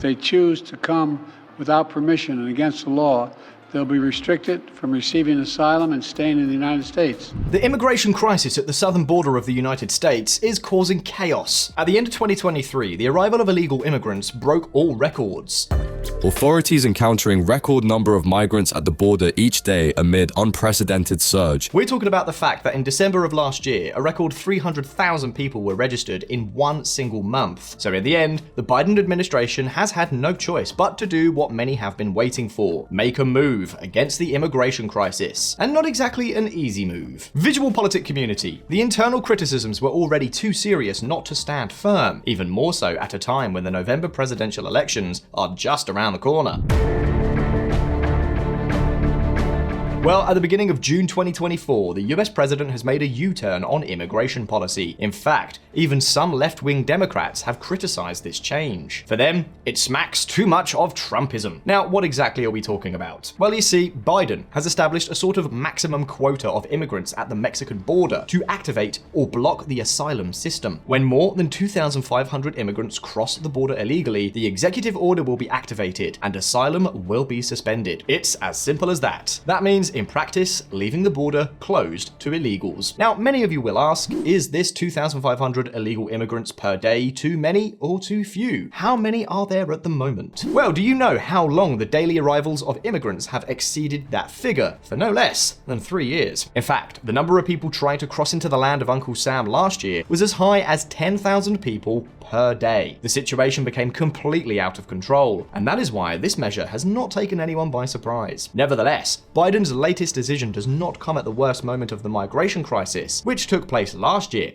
they choose to come without permission and against the law, they'll be restricted from receiving asylum and staying in the United States. The immigration crisis at the southern border of the United States is causing chaos. At the end of 2023, the arrival of illegal immigrants broke all records. Authorities encountering record number of migrants at the border each day amid unprecedented surge. We're talking about the fact that in December of last year, a record 300,000 people were registered in one single month. So in the end, the Biden administration has had no choice but to do what many have been waiting for: make a move against the immigration crisis. And not exactly an easy move. VisualPolitik community, the internal criticisms were already too serious not to stand firm, even more so at a time when the November presidential elections are just around the corner. Well, at the beginning of June 2024, the US president has made a U-turn on immigration policy. In fact, even some left-wing Democrats have criticized this change. For them, it smacks too much of Trumpism. Now, what exactly are we talking about? Well, you see, Biden has established a sort of maximum quota of immigrants at the Mexican border to activate or block the asylum system. When more than 2,500 immigrants cross the border illegally, the executive order will be activated and asylum will be suspended. It's as simple as that. That means, in practice, leaving the border closed to illegals. Now, many of you will ask, is this 2,500 illegal immigrants per day too many or too few? How many are there at the moment? Well, do you know how long the daily arrivals of immigrants have exceeded that figure for no less than 3 years? In fact, the number of people trying to cross into the land of Uncle Sam last year was as high as 10,000 people per day. The situation became completely out of control, and that is why this measure has not taken anyone by surprise. Nevertheless, Biden's latest decision does not come at the worst moment of the migration crisis, which took place last year.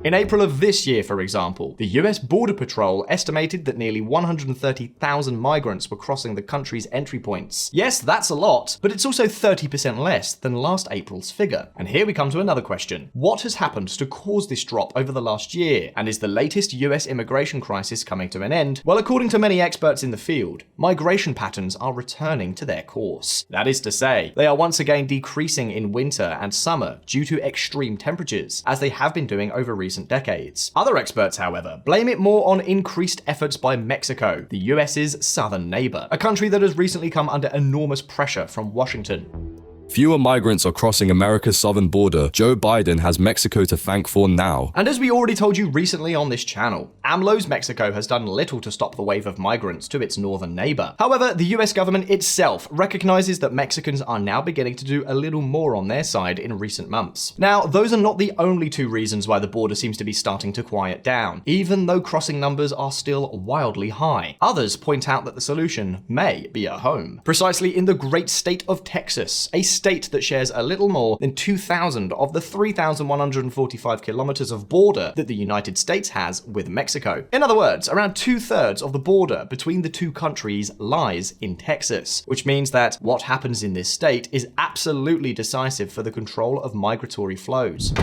In April of this year, for example, the US Border Patrol estimated that nearly 130,000 migrants were crossing the country's entry points. Yes, that's a lot, but it's also 30% less than last April's figure. And here we come to another question. What has happened to cause this drop over the last year? And is the latest US immigration crisis coming to an end? Well, according to many experts in the field, migration patterns are returning to their course. That is to say, they are once again decreasing in winter and summer due to extreme temperatures, as they have been doing over recent decades. Other experts, however, blame it more on increased efforts by Mexico, the US's southern neighbor, a country that has recently come under enormous pressure from Washington. Fewer migrants are crossing America's southern border. Joe Biden has Mexico to thank for now. And as we already told you recently on this channel, AMLO's Mexico has done little to stop the wave of migrants to its northern neighbor. However, the US government itself recognizes that Mexicans are now beginning to do a little more on their side in recent months. Now, those are not the only two reasons why the border seems to be starting to quiet down, even though crossing numbers are still wildly high. Others point out that the solution may be at home. Precisely in the great state of Texas, a state that shares a little more than 2,000 of the 3,145 kilometers of border that the United States has with Mexico. In other words, around 2/3 of the border between the two countries lies in Texas, which means that what happens in this state is absolutely decisive for the control of migratory flows.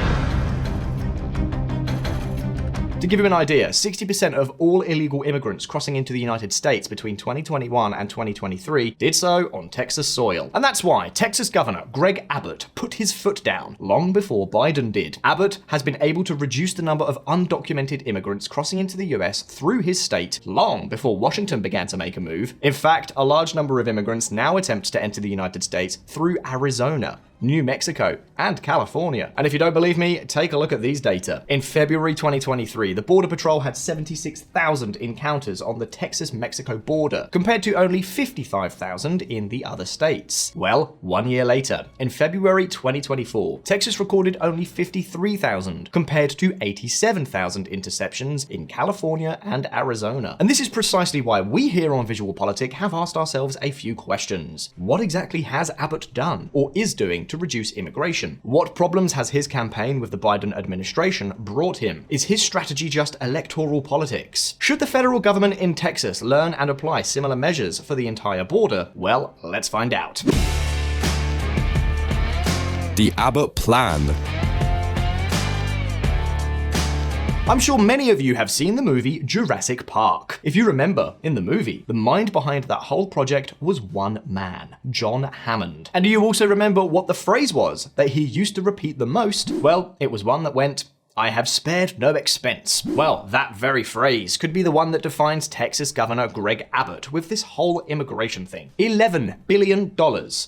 To give you an idea, 60% of all illegal immigrants crossing into the United States between 2021 and 2023 did so on Texas soil. And that's why Texas Governor Greg Abbott put his foot down long before Biden did. Abbott has been able to reduce the number of undocumented immigrants crossing into the US through his state long before Washington began to make a move. In fact, a large number of immigrants now attempt to enter the United States through Arizona, New Mexico, and California. And if you don't believe me, take a look at these data. In February 2023, the Border Patrol had 76,000 encounters on the Texas-Mexico border, compared to only 55,000 in the other states. Well, 1 year later, in February 2024, Texas recorded only 53,000, compared to 87,000 interceptions in California and Arizona. And this is precisely why we here on VisualPolitik have asked ourselves a few questions. What exactly has Abbott done, or is doing, to reduce immigration? What problems has his campaign with the Biden administration brought him? Is his strategy just electoral politics? Should the federal government in Texas learn and apply similar measures for the entire border? Well, let's find out. The Abbott Plan. I'm sure many of you have seen the movie Jurassic Park. If you remember, in the movie, the mind behind that whole project was one man, John Hammond. And do you also remember what the phrase was that he used to repeat the most? Well, it was one that went, I have spared no expense. Well, that very phrase could be the one that defines Texas Governor Greg Abbott with this whole immigration thing. $11 billion,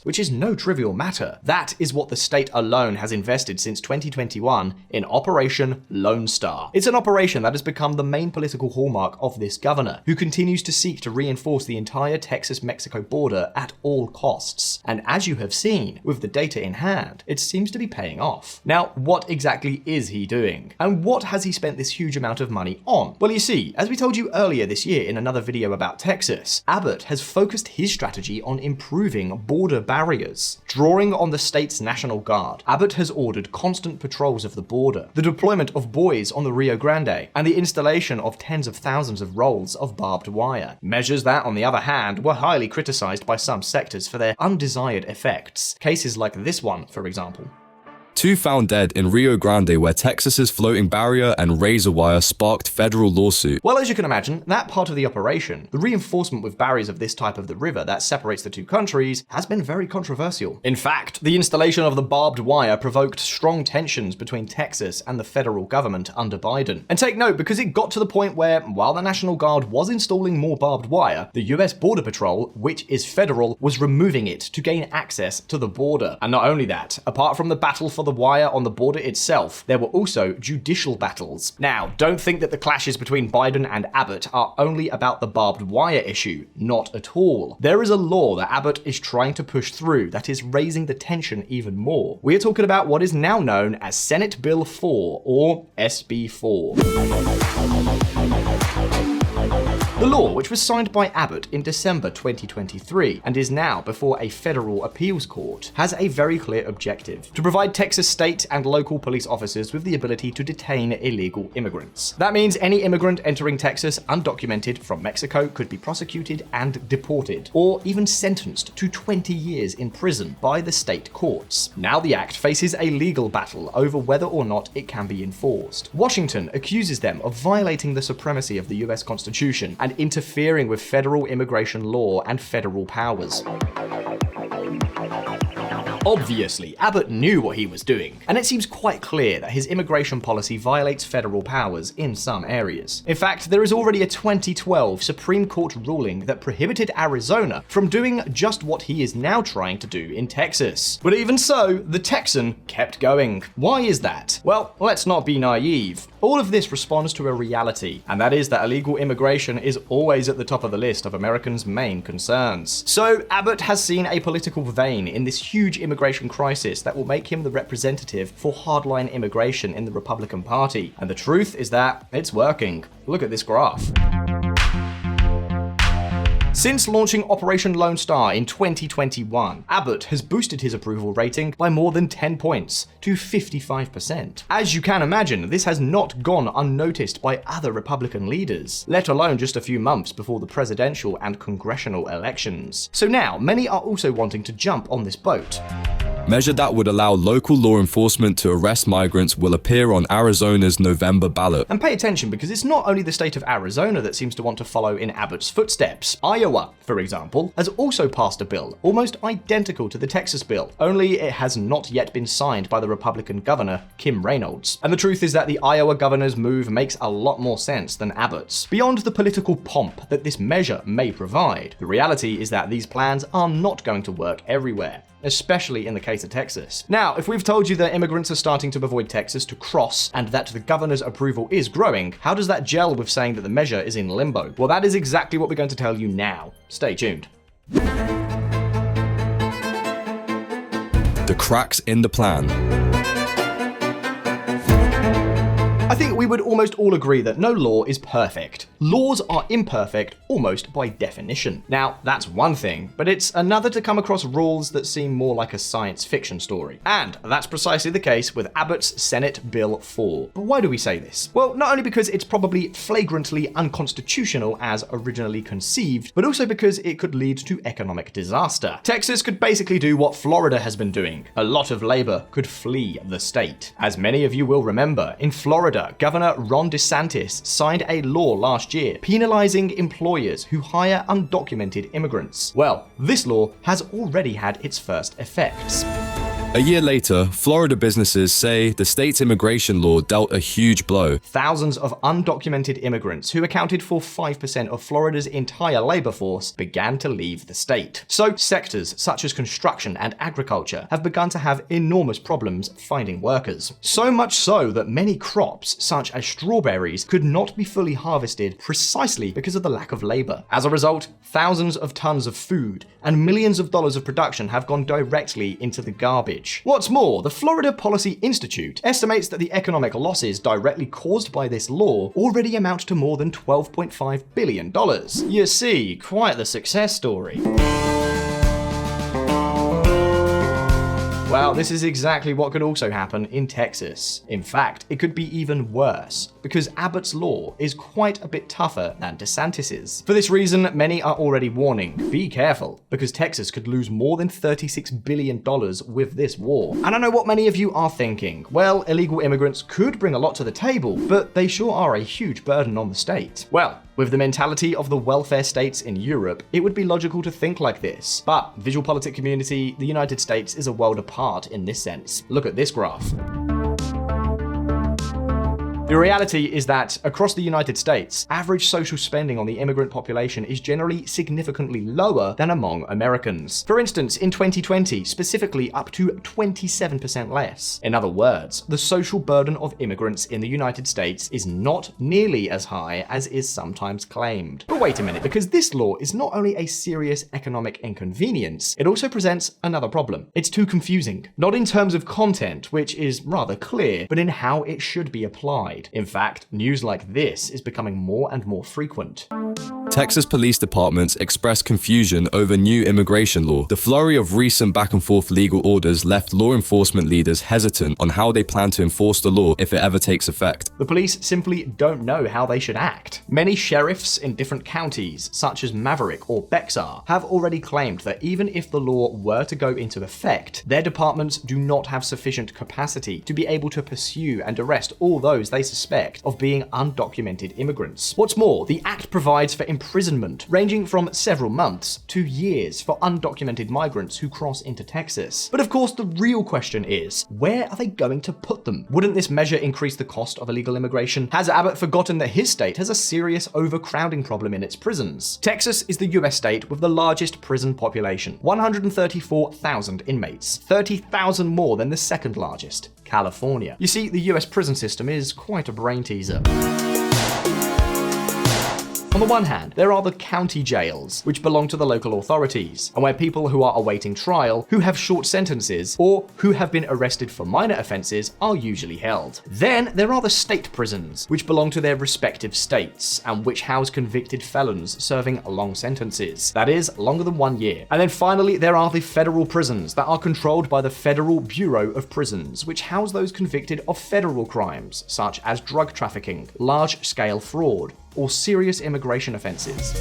which is no trivial matter. That is what the state alone has invested since 2021 in Operation Lone Star. It's an operation that has become the main political hallmark of this governor, who continues to seek to reinforce the entire Texas-Mexico border at all costs. And as you have seen, with the data in hand, it seems to be paying off. Now, what exactly is he doing? And what has he spent this huge amount of money on? Well, you see, as we told you earlier this year in another video about Texas, Abbott has focused his strategy on improving border barriers. Drawing on the state's National Guard, Abbott has ordered constant patrols of the border, the deployment of buoys on the Rio Grande, and the installation of tens of thousands of rolls of barbed wire. Measures that, on the other hand, were highly criticized by some sectors for their undesired effects. Cases like this one, for example. 2 found dead in Rio Grande, where Texas's floating barrier and razor wire sparked federal lawsuit. Well, as you can imagine, that part of the operation, the reinforcement with barriers of this type of the river that separates the two countries, has been very controversial. In fact, the installation of the barbed wire provoked strong tensions between Texas and the federal government under Biden. And take note, because it got to the point where, while the National Guard was installing more barbed wire, the US Border Patrol, which is federal, was removing it to gain access to the border. And not only that, apart from the battle for the wire on the border itself, there were also judicial battles. Now, don't think that the clashes between Biden and Abbott are only about the barbed wire issue. Not at all. There is a law that Abbott is trying to push through that is raising the tension even more. We are talking about what is now known as Senate Bill 4, or SB 4. The law, which was signed by Abbott in December 2023 and is now before a federal appeals court, has a very clear objective: to provide Texas state and local police officers with the ability to detain illegal immigrants. That means any immigrant entering Texas undocumented from Mexico could be prosecuted and deported, or even sentenced to 20 years in prison by the state courts. Now the act faces a legal battle over whether or not it can be enforced. Washington accuses them of violating the supremacy of the US Constitution and interfering with federal immigration law and federal powers. Obviously, Abbott knew what he was doing, and it seems quite clear that his immigration policy violates federal powers in some areas. In fact, there is already a 2012 Supreme Court ruling that prohibited Arizona from doing just what he is now trying to do in Texas. But even so, the Texan kept going. Why is that? Well, let's not be naive. All of this responds to a reality, and that is that illegal immigration is always at the top of the list of Americans' main concerns. So Abbott has seen a political vein in this huge immigration crisis that will make him the representative for hardline immigration in the Republican Party. And the truth is that it's working. Look at this graph. Since launching Operation Lone Star in 2021, Abbott has boosted his approval rating by more than 10 points to 55%. As you can imagine, this has not gone unnoticed by other Republican leaders, let alone just a few months before the presidential and congressional elections. So now, many are also wanting to jump on this boat. Measure that would allow local law enforcement to arrest migrants will appear on Arizona's November ballot. And pay attention, because it's not only the state of Arizona that seems to want to follow in Abbott's footsteps. Iowa, for example, has also passed a bill almost identical to the Texas bill, only it has not yet been signed by the Republican governor, Kim Reynolds. And the truth is that the Iowa governor's move makes a lot more sense than Abbott's. Beyond the political pomp that this measure may provide, the reality is that these plans are not going to work everywhere, especially in the case of Texas. Now, if we've told you that immigrants are starting to avoid Texas to cross and that the governor's approval is growing, how does that gel with saying that the measure is in limbo? Well, that is exactly what we're going to tell you now. Stay tuned. The cracks in the plan. I think we would almost all agree that no law is perfect. Laws are imperfect almost by definition. Now, that's one thing, but it's another to come across rules that seem more like a science fiction story. And that's precisely the case with Abbott's Senate Bill 4. But why do we say this? Well, not only because it's probably flagrantly unconstitutional as originally conceived, but also because it could lead to economic disaster. Texas could basically do what Florida has been doing. A lot of labor could flee the state. As many of you will remember, in Florida, Governor Ron DeSantis signed a law last year penalizing employers who hire undocumented immigrants. Well, this law has already had its first effects. A year later, Florida businesses say the state's immigration law dealt a huge blow. Thousands of undocumented immigrants, who accounted for 5% of Florida's entire labor force, began to leave the state. So sectors such as construction and agriculture have begun to have enormous problems finding workers. So much so that many crops, such as strawberries, could not be fully harvested precisely because of the lack of labor. As a result, thousands of tons of food and millions of dollars of production have gone directly into the garbage. What's more, the Florida Policy Institute estimates that the economic losses directly caused by this law already amount to more than $12.5 billion. You see, quite the success story. Well, this is exactly what could also happen in Texas. In fact, it could be even worse, because Abbott's law is quite a bit tougher than DeSantis's. For this reason, many are already warning, be careful, because Texas could lose more than $36 billion with this war. And I know what many of you are thinking. Well, illegal immigrants could bring a lot to the table, but they sure are a huge burden on the state. Well, with the mentality of the welfare states in Europe, it would be logical to think like this. But, VisualPolitik community, the United States is a world apart in this sense. Look at this graph. The reality is that across the United States, average social spending on the immigrant population is generally significantly lower than among Americans. For instance, in 2020, specifically up to 27% less. In other words, the social burden of immigrants in the United States is not nearly as high as is sometimes claimed. But wait a minute, because this law is not only a serious economic inconvenience, it also presents another problem. It's too confusing. Not in terms of content, which is rather clear, but in how it should be applied. In fact, news like this is becoming more and more frequent. Texas police departments expressed confusion over new immigration law. The flurry of recent back and forth legal orders left law enforcement leaders hesitant on how they plan to enforce the law if it ever takes effect. The police simply don't know how they should act. Many sheriffs in different counties, such as Maverick or Bexar, have already claimed that even if the law were to go into effect, their departments do not have sufficient capacity to be able to pursue and arrest all those they suspect of being undocumented immigrants. What's more, the act provides for imprisonment ranging from several months to years for undocumented migrants who cross into Texas. But of course, the real question is, where are they going to put them? Wouldn't this measure increase the cost of illegal immigration? Has Abbott forgotten that his state has a serious overcrowding problem in its prisons? Texas is the US state with the largest prison population, 134,000 inmates, 30,000 more than the second largest, California. You see, the US prison system is quite a brain teaser. On the one hand, there are the county jails, which belong to the local authorities, and where people who are awaiting trial, who have short sentences, or who have been arrested for minor offenses are usually held. Then there are the state prisons, which belong to their respective states, and which house convicted felons serving long sentences, that is, longer than 1 year. And then finally, there are the federal prisons that are controlled by the Federal Bureau of Prisons, which house those convicted of federal crimes, such as drug trafficking, large-scale fraud, or serious immigration offenses.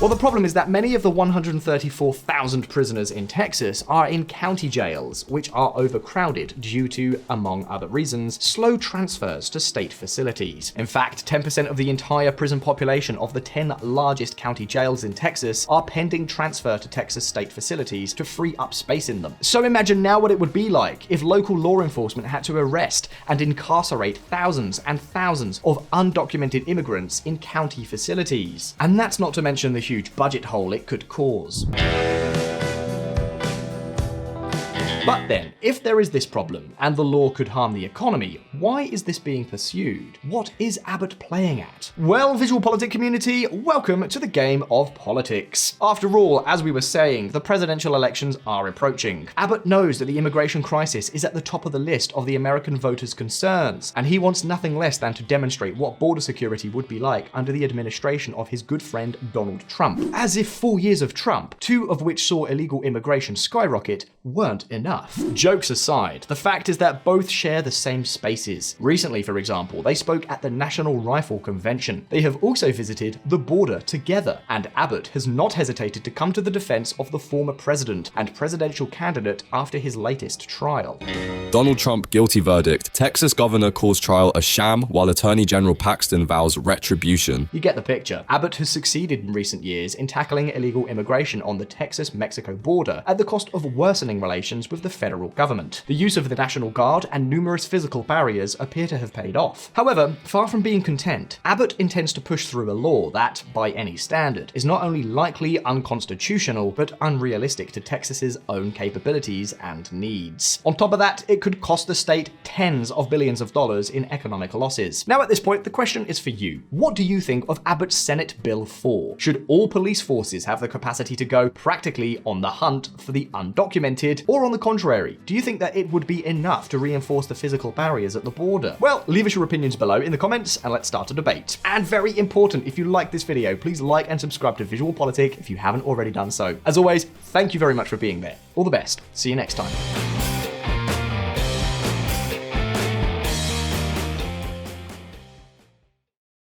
Well, the problem is that many of the 134,000 prisoners in Texas are in county jails, which are overcrowded due to, among other reasons, slow transfers to state facilities. In fact, 10% of the entire prison population of the 10 largest county jails in Texas are pending transfer to Texas state facilities to free up space in them. So imagine now what it would be like if local law enforcement had to arrest and incarcerate thousands and thousands of undocumented immigrants in county facilities. And that's not to mention the huge budget hole it could cause. But then, if there is this problem, and the law could harm the economy, why is this being pursued? What is Abbott playing at? Well, VisualPolitik community, welcome to the game of politics. After all, as we were saying, the presidential elections are approaching. Abbott knows that the immigration crisis is at the top of the list of the American voters' concerns, and he wants nothing less than to demonstrate what border security would be like under the administration of his good friend Donald Trump. As if 4 years of Trump, 2 of which saw illegal immigration skyrocket, weren't enough. enough. Jokes aside, the fact is that both share the same spaces. Recently, for example, they spoke at the National Rifle Convention. They have also visited the border together, and Abbott has not hesitated to come to the defense of the former president and presidential candidate after his latest trial. Donald Trump guilty verdict. Texas governor calls trial a sham while Attorney General Paxton vows retribution. You get the picture. Abbott has succeeded in recent years in tackling illegal immigration on the Texas-Mexico border at the cost of worsening relations with the federal government. The use of the National Guard and numerous physical barriers appear to have paid off. However, far from being content, Abbott intends to push through a law that, by any standard, is not only likely unconstitutional, but unrealistic to Texas's own capabilities and needs. On top of that, it could cost the state tens of billions of dollars in economic losses. Now at this point, the question is for you. What do you think of Abbott's Senate Bill 4? Should all police forces have the capacity to go practically on the hunt for the undocumented? Or on the contrary, do you think that it would be enough to reinforce the physical barriers at the border? Well, leave us your opinions below in the comments and let's start a debate. And very important, if you like this video, please like and subscribe to VisualPolitik if you haven't already done so. As always, thank you very much for being there. All the best. See you next time.